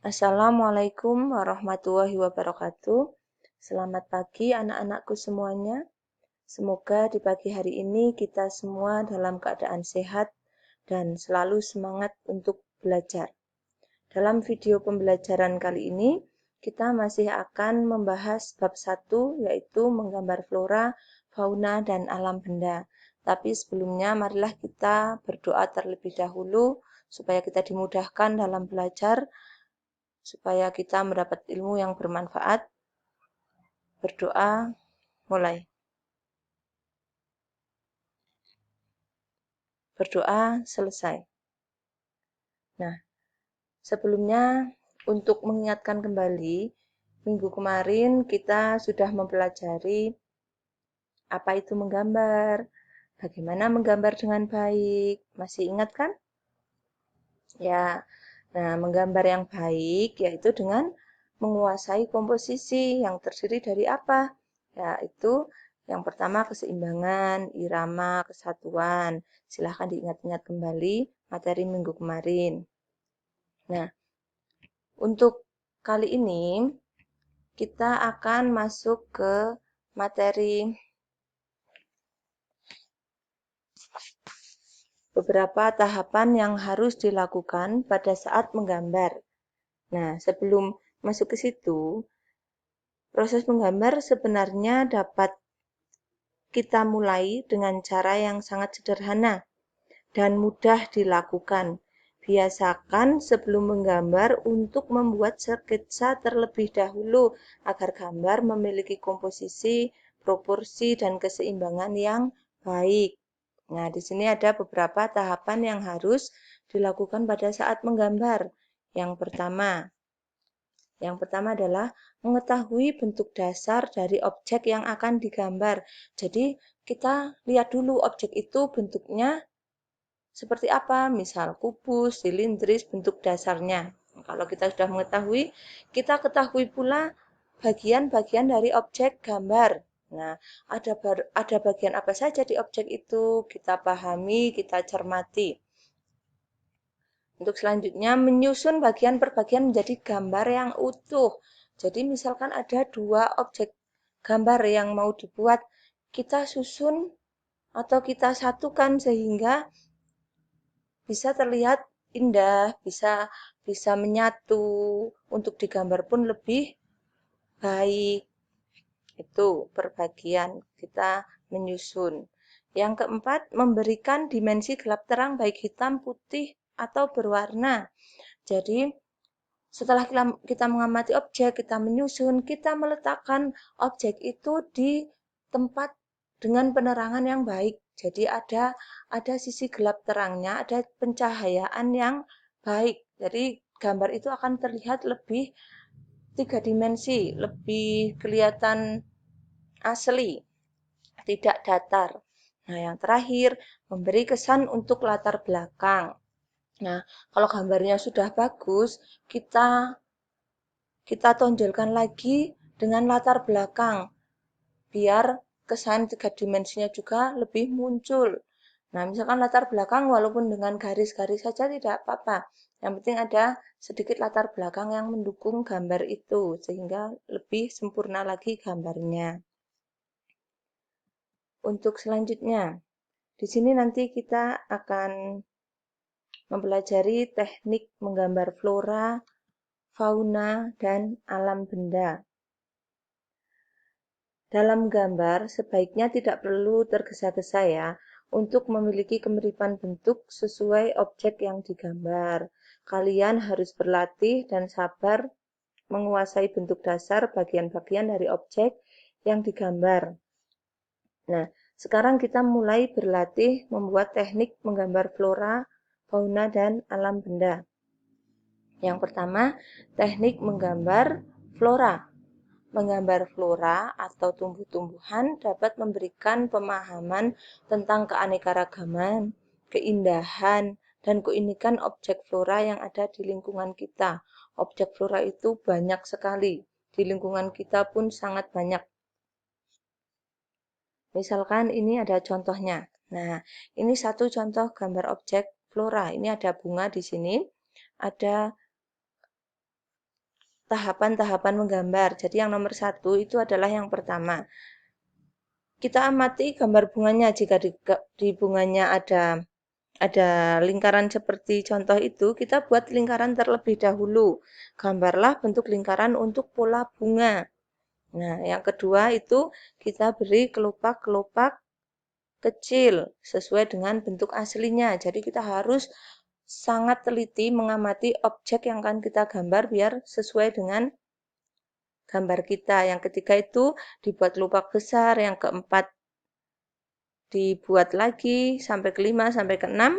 Assalamualaikum warahmatullahi wabarakatuh. Selamat pagi anak-anakku semuanya. Semoga di pagi hari ini kita semua dalam keadaan sehat dan selalu semangat untuk belajar. Dalam video pembelajaran kali ini, kita masih akan membahas bab 1, yaitu menggambar flora, fauna, dan alam benda. Tapi sebelumnya marilah kita berdoa terlebih dahulu supaya kita dimudahkan dalam belajar, supaya kita mendapat ilmu yang bermanfaat. Berdoa, mulai. Berdoa, selesai. Nah, sebelumnya untuk mengingatkan kembali, minggu kemarin kita sudah mempelajari apa itu menggambar, bagaimana menggambar dengan baik. Masih ingat kan? Ya, nah menggambar yang baik yaitu dengan menguasai komposisi yang terdiri dari apa? Yaitu yang pertama keseimbangan, irama, kesatuan. Silahkan diingat-ingat kembali materi minggu kemarin. Nah, untuk kali ini kita akan masuk ke materi beberapa tahapan yang harus dilakukan pada saat menggambar. Nah, sebelum masuk ke situ, proses menggambar sebenarnya dapat kita mulai dengan cara yang sangat sederhana dan mudah dilakukan. Biasakan sebelum menggambar untuk membuat sketsa terlebih dahulu agar gambar memiliki komposisi, proporsi, dan keseimbangan yang baik. Nah, di sini ada beberapa tahapan yang harus dilakukan pada saat menggambar. Yang pertama adalah mengetahui bentuk dasar dari objek yang akan digambar. Jadi, kita lihat dulu objek itu bentuknya seperti apa, misal kubus, silindris, bentuk dasarnya. Kalau kita sudah mengetahui, kita ketahui pula bagian-bagian dari objek gambar. Nah, ada bagian apa saja di objek itu, kita pahami, kita cermati. Untuk selanjutnya, menyusun bagian per bagian menjadi gambar yang utuh. Jadi, misalkan ada 2 objek gambar yang mau dibuat, kita susun atau kita satukan sehingga bisa terlihat indah, bisa menyatu, untuk digambar pun lebih baik. Itu perbagian kita menyusun. Yang keempat, memberikan dimensi gelap terang baik hitam, putih, atau berwarna. Jadi, setelah kita mengamati objek, kita menyusun, kita meletakkan objek itu di tempat dengan penerangan yang baik. Jadi ada sisi gelap terangnya, ada pencahayaan yang baik. Jadi gambar itu akan terlihat lebih 3 dimensi, lebih kelihatan asli, tidak datar. Nah, yang terakhir, memberi kesan untuk latar belakang. Nah, kalau gambarnya sudah bagus, kita tonjolkan lagi dengan latar belakang, biar kesan 3 dimensinya juga lebih muncul. Nah, misalkan latar belakang walaupun dengan garis-garis saja tidak apa-apa. Yang penting ada sedikit latar belakang yang mendukung gambar itu, sehingga lebih sempurna lagi gambarnya. Untuk selanjutnya, di sini nanti kita akan mempelajari teknik menggambar flora, fauna, dan alam benda. Dalam gambar, sebaiknya tidak perlu tergesa-gesa ya, untuk memiliki kemiripan bentuk sesuai objek yang digambar. Kalian harus berlatih dan sabar menguasai bentuk dasar bagian-bagian dari objek yang digambar. Nah, sekarang kita mulai berlatih membuat teknik menggambar flora, fauna, dan alam benda. Yang pertama, teknik menggambar flora. Menggambar flora atau tumbuh-tumbuhan dapat memberikan pemahaman tentang keanekaragaman, keindahan, dan keunikan objek flora yang ada di lingkungan kita. Objek flora itu banyak sekali, di lingkungan kita pun sangat banyak. Misalkan ini ada contohnya. Nah, ini satu contoh gambar objek flora. Ini ada bunga di sini, ada tahapan-tahapan menggambar. Jadi yang nomor 1 itu adalah yang pertama. Kita amati gambar bunganya. Jika di bunganya ada lingkaran seperti contoh itu, kita buat lingkaran terlebih dahulu. Gambarlah bentuk lingkaran untuk pola bunga. Nah, yang kedua itu kita beri kelopak-kelopak kecil sesuai dengan bentuk aslinya. Jadi kita harus sangat teliti mengamati objek yang akan kita gambar biar sesuai dengan gambar kita. Yang ketiga itu dibuat kelopak besar, yang keempat dibuat lagi sampai kelima sampai keenam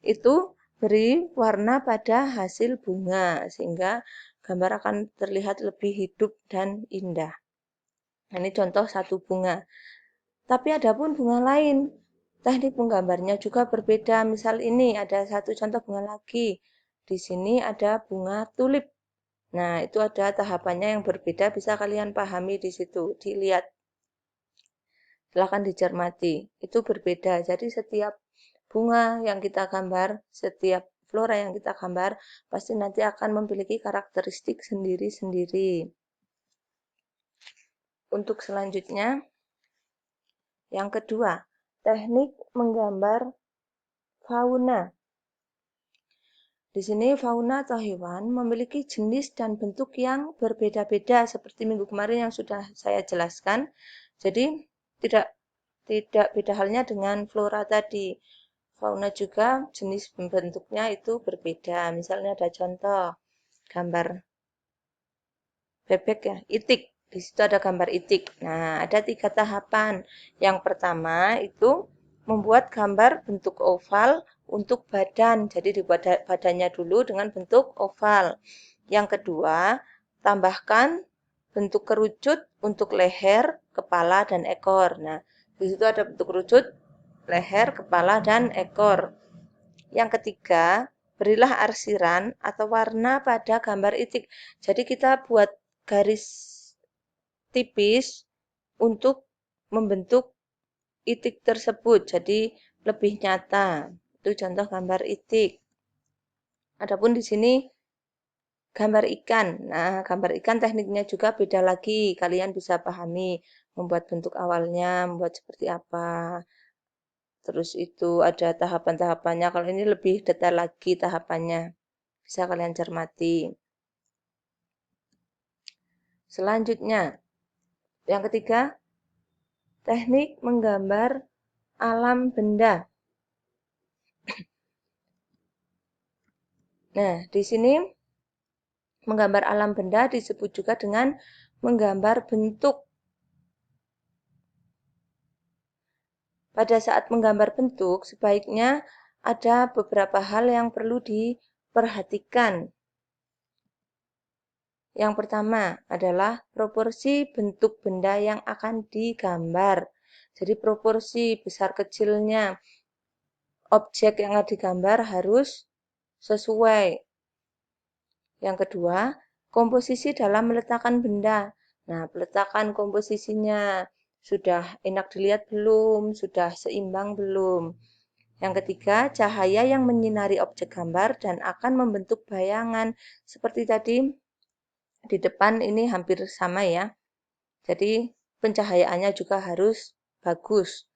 itu beri warna pada hasil bunga sehingga gambar akan terlihat lebih hidup dan indah. Nah, ini contoh satu bunga. Tapi ada pun bunga lain. Teknik menggambarnya juga berbeda. Misal ini ada satu contoh bunga lagi. Di sini ada bunga tulip. Nah, itu ada tahapannya yang berbeda, bisa kalian pahami di situ, dilihat. Silakan dicermati. Itu berbeda. Jadi setiap bunga yang kita gambar, setiap flora yang kita gambar, pasti nanti akan memiliki karakteristik sendiri-sendiri. Untuk selanjutnya, yang kedua, teknik menggambar fauna. Di sini fauna atau hewan memiliki jenis dan bentuk yang berbeda-beda seperti minggu kemarin yang sudah saya jelaskan. Jadi tidak beda halnya dengan flora tadi. Fauna juga jenis bentuknya itu berbeda. Misalnya ada contoh gambar bebek ya, itik. Di situ ada gambar itik. Nah, ada 3 tahapan. Yang pertama itu membuat gambar bentuk oval untuk badan. Jadi dibuat badannya dulu dengan bentuk oval. Yang kedua, tambahkan bentuk kerucut untuk leher, kepala, dan ekor. Nah, di situ ada bentuk kerucut, leher, kepala, dan ekor. Yang ketiga, berilah arsiran atau warna pada gambar itik. Jadi kita buat garis tipis untuk membentuk itik tersebut. Jadi lebih nyata. Itu contoh gambar itik. Adapun di sini gambar ikan. Nah, gambar ikan tekniknya juga beda lagi. Kalian bisa pahami membuat bentuk awalnya, membuat seperti apa. Terus itu ada tahapan-tahapannya. Kalau ini lebih detail lagi tahapannya. Bisa kalian cermati. Selanjutnya, yang ketiga, teknik menggambar alam benda. Nah, di sini menggambar alam benda disebut juga dengan menggambar bentuk. Pada saat menggambar bentuk, sebaiknya ada beberapa hal yang perlu diperhatikan. Yang pertama adalah proporsi bentuk benda yang akan digambar. Jadi proporsi besar kecilnya objek yang akan digambar harus sesuai. Yang kedua, komposisi dalam meletakkan benda. Nah, peletakan komposisinya sudah enak dilihat belum? Sudah seimbang belum? Yang ketiga, cahaya yang menyinari objek gambar dan akan membentuk bayangan. Seperti tadi, di depan ini hampir sama ya. Jadi, pencahayaannya juga harus bagus.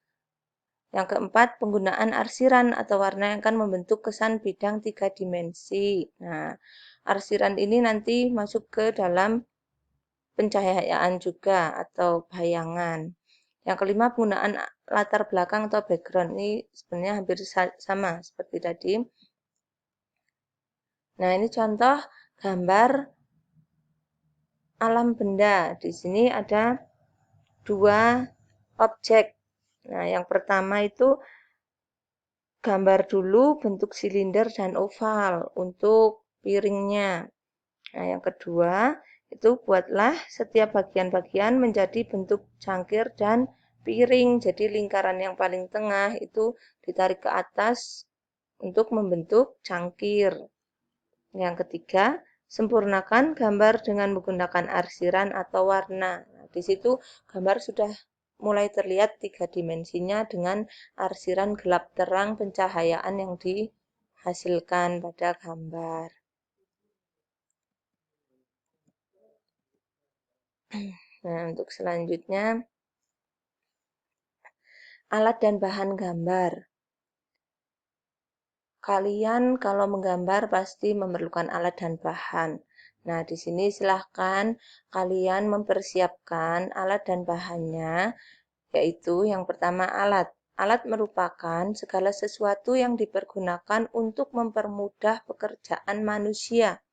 Yang keempat, penggunaan arsiran atau warna yang akan membentuk kesan bidang 3 dimensi. Nah, arsiran ini nanti masuk ke dalam pencahayaan juga atau bayangan. Yang kelima, penggunaan latar belakang atau background. Ini sebenarnya hampir sama seperti tadi. Nah, ini contoh gambar alam benda. Di sini ada 2 objek. Nah, yang pertama itu gambar dulu bentuk silinder dan oval untuk piringnya. Nah, yang kedua itu buatlah setiap bagian-bagian menjadi bentuk cangkir dan piring. Jadi lingkaran yang paling tengah itu ditarik ke atas untuk membentuk cangkir. Yang ketiga, sempurnakan gambar dengan menggunakan arsiran atau warna. Nah, di situ gambar sudah mulai terlihat 3 dimensinya dengan arsiran gelap terang pencahayaan yang dihasilkan pada gambar. Nah, untuk selanjutnya, alat dan bahan gambar. Kalian kalau menggambar pasti memerlukan alat dan bahan. Nah, di sini silahkan kalian mempersiapkan alat dan bahannya, yaitu yang pertama alat. Alat merupakan segala sesuatu yang dipergunakan untuk mempermudah pekerjaan manusia.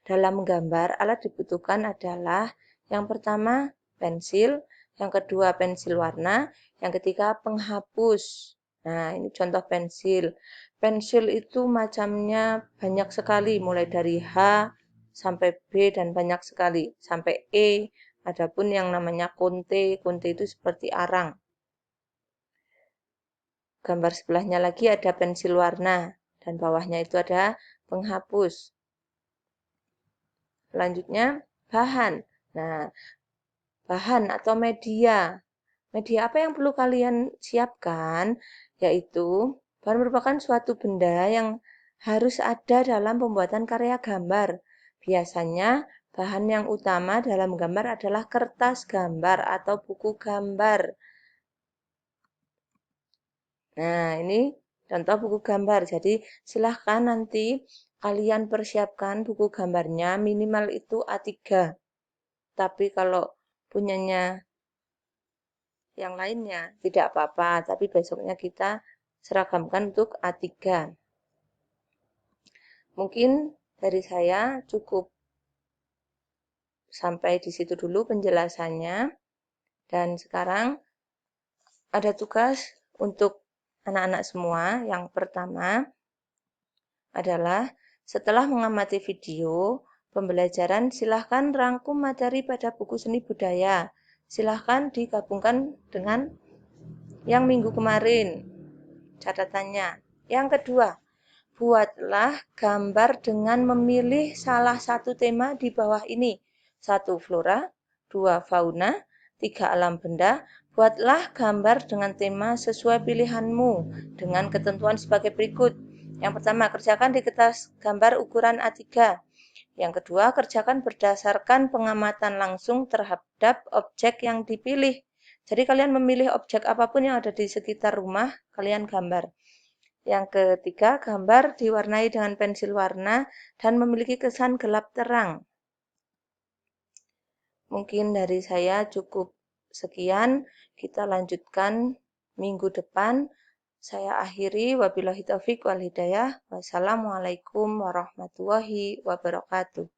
Dalam menggambar, alat dibutuhkan adalah yang pertama pensil, yang kedua pensil warna, yang ketiga penghapus. Nah, ini contoh pensil. Pensil itu macamnya banyak sekali, mulai dari H sampai B dan banyak sekali, sampai E. Adapun yang namanya konte, konte itu seperti arang. Gambar sebelahnya lagi ada pensil warna, dan bawahnya itu ada penghapus. Selanjutnya, bahan. Nah, bahan atau media. Media apa yang perlu kalian siapkan? Yaitu, bahan merupakan suatu benda yang harus ada dalam pembuatan karya gambar. Biasanya, bahan yang utama dalam gambar adalah kertas gambar atau buku gambar. Nah, ini contoh buku gambar. Jadi, silahkan nanti kalian persiapkan buku gambarnya minimal itu A3. Tapi kalau punyanya yang lainnya tidak apa-apa, tapi besoknya kita seragamkan untuk A3. Mungkin dari saya cukup sampai di situ dulu penjelasannya. Dan sekarang ada tugas untuk anak-anak semua. Yang pertama adalah setelah mengamati video pembelajaran, silahkan rangkum materi pada buku seni budaya. Silahkan digabungkan dengan yang minggu kemarin catatannya. Yang kedua, buatlah gambar dengan memilih salah satu tema di bawah ini. 1. Flora, 2. Fauna, 3. Alam benda. Buatlah gambar dengan tema sesuai pilihanmu dengan ketentuan sebagai berikut. Yang pertama, kerjakan di kertas gambar ukuran A3. Yang kedua, kerjakan berdasarkan pengamatan langsung terhadap objek yang dipilih. Jadi kalian memilih objek apapun yang ada di sekitar rumah, kalian gambar. Yang ketiga, gambar diwarnai dengan pensil warna dan memiliki kesan gelap terang. Mungkin dari saya cukup sekian, kita lanjutkan minggu depan. Saya akhiri, wabillahi taufiq wal hidayah. Wassalamualaikum warahmatullahi wabarakatuh.